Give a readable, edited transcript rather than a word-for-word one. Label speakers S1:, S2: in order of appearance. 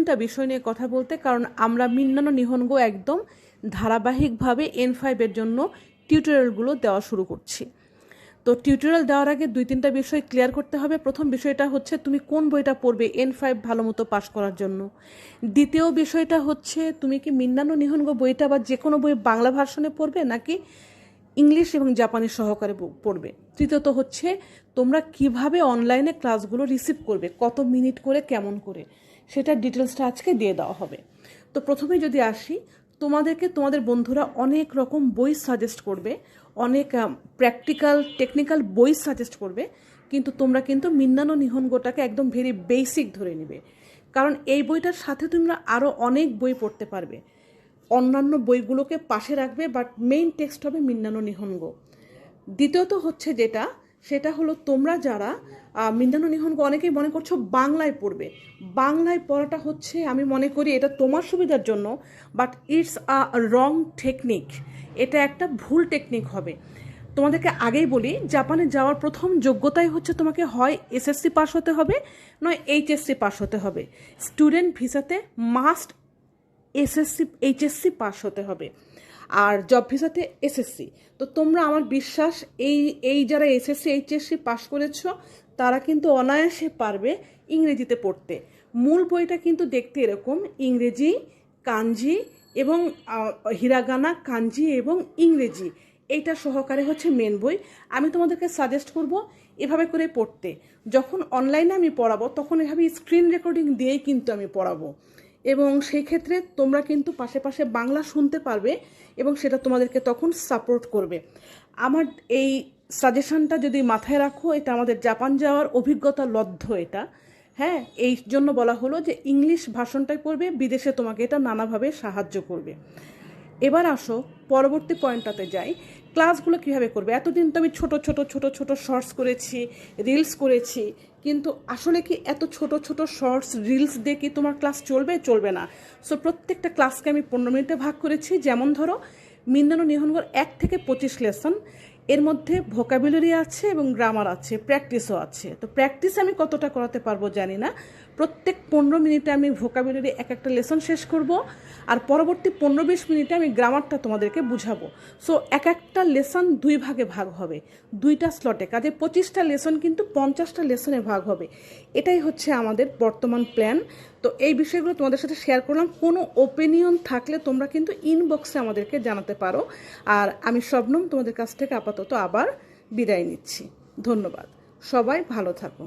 S1: তিনটা বিষয় নিয়ে কথা বলতে, কারণ আমরা মিন্নানো নিহনগো একদম ধারাবাহিকভাবে N5 এর জন্য টিউটোরিয়ালগুলো দেওয়া শুরু করছি। তো টিউটোরিয়াল দেওয়ার আগে 2-3টা বিষয় ক্লিয়ার করতে হবে। প্রথম বিষয়টা হচ্ছে তুমি কোন বইটা পড়বে N5 ভালো মতো পাস করার জন্য। দ্বিতীয় বিষয়টা হচ্ছে তুমি কি মিন্নানো নিহনগো বইটা বা যে কোনো বই বাংলা ভার্সনে পড়বে নাকি ইংলিশ এবং জাপানি সহকারে পড়বে। তৃতীয়ত হচ্ছে তোমরা কিভাবে অনলাইনে ক্লাসগুলো রিসিভ করবে, কত মিনিট করে কেমন করে, সেটার ডিটেলসটা আজকে দিয়ে দেওয়া হবে। তো প্রথমে যদি আসি, তোমাদেরকে তোমাদের বন্ধুরা অনেক রকম বই সাজেস্ট করবে, অনেক প্র্যাকটিক্যাল টেকনিক্যাল বই সাজেস্ট করবে, কিন্তু তোমরা কিন্তু মিন্নানো নিহনগোটাকে একদম ভেরি বেসিক ধরে নিবে, কারণ এই বইটার সাথে তোমরা আরও অনেক বই পড়তে পারবে। অন্যান্য বইগুলোকে পাশে রাখবে, বাট মেইন টেক্সট হবে মিন্নানো নিহনগো। দ্বিতীয়ত হচ্ছে যেটা, সেটা হলো তোমরা যারা মিন্নানো নিহনগো অনেকেই মনে করছো বাংলায় পড়বে। বাংলায় পড়াটা হচ্ছে, আমি মনে করি এটা তোমার সুবিধার জন্য, but it's a wrong technique. এটা একটা ভুল টেকনিক হবে। তোমাদেরকে আগেই বলি, জাপানে যাওয়ার প্রথম যোগ্যতাই হচ্ছে তোমাকে হয় এসএসসি পাস হতে হবে, নয় এইচএসসি পাস হতে হবে। স্টুডেন্ট ভিসাতে মাস্ট এসএসসি এইচএসসি পাস হতে হবে, আর জব ভিসাতে এসএসসি। তো তোমরা, আমার বিশ্বাস, এই যারা এসএসসি এইচএসসি পাস করেছো তারা কিন্তু অনায়াসে পারবে ইংরেজিতে পড়তে। মূল বইটা কিন্তু দেখতে এরকম, ইংরেজি, কাঞ্জি এবং হিরাগানা, কাঞ্জি এবং ইংরেজি, এইটা সহকারে হচ্ছে মেন বই। আমি তোমাদেরকে সাজেস্ট করব এভাবে করে পড়তে। যখন অনলাইনে আমি পড়াবো তখন এভাবে স্ক্রিন রেকর্ডিং দিয়েই কিন্তু আমি পড়াবো, এবং সেই ক্ষেত্রে তোমরা কিন্তু পাশে পাশে বাংলা শুনতে পারবে এবং সেটা তোমাদেরকে তখন সাপোর্ট করবে। আমার এই সাজেশনটা যদি মাথায় রাখো, এটা আমাদের জাপান যাওয়ার অভিজ্ঞতা লব্ধ এটা। হ্যাঁ, এই জন্য বলা হলো যে ইংলিশ ভাষণটাই পড়বে, বিদেশে তোমাকে এটা নানাভাবে সাহায্য করবে। এবার আসো পরবর্তী পয়েন্টটাতে যাই, ক্লাসগুলো কীভাবে করবে। এতদিন তো আমি ছোট ছোট শর্টস করেছি, রিলস করেছি, কিন্তু আসলে কি এত ছোট ছোট শর্টস রিলস দিয়ে কি তোমার ক্লাস চলবে না। সো প্রত্যেকটা ক্লাসকে আমি 15 মিনিটে ভাগ করেছি। যেমন ধরো মিন্নানো নিহনগোর 1 থেকে 25 লেসন, এর মধ্যে ভোকাবুলারি আছে এবং গ্রামার আছে, প্র্যাকটিসও আছে। তো প্র্যাকটিস আমি কতটা করাতে পারবো জানি না। প্রত্যেক 15 মিনিটে আমি ভোকাবুলারি একটা লেসন শেষ করব, আর পরবর্তী 15-20 মিনিটে আমি গ্রামারটা তোমাদেরকে বুঝাবো। সো একটা লেসন 2 ভাগে ভাগ হবে, 2টা স্লটে, কাজে 25টা লেসন কিন্তু 50টা লেসনে ভাগ হবে। এটাই হচ্ছে আমাদের বর্তমান প্ল্যান। তো এই বিষয়গুলো তোমাদের সাথে শেয়ার করলাম। কোনো ওপিনিয়ন থাকলে তোমরা কিন্তু ইনবক্সে আমাদেরকে জানাতে পারো। আর আমি শবনম তোমাদের কাছ থেকে আপাতত আবার বিদায় নিচ্ছি। ধন্যবাদ, সবাই ভালো থাকো।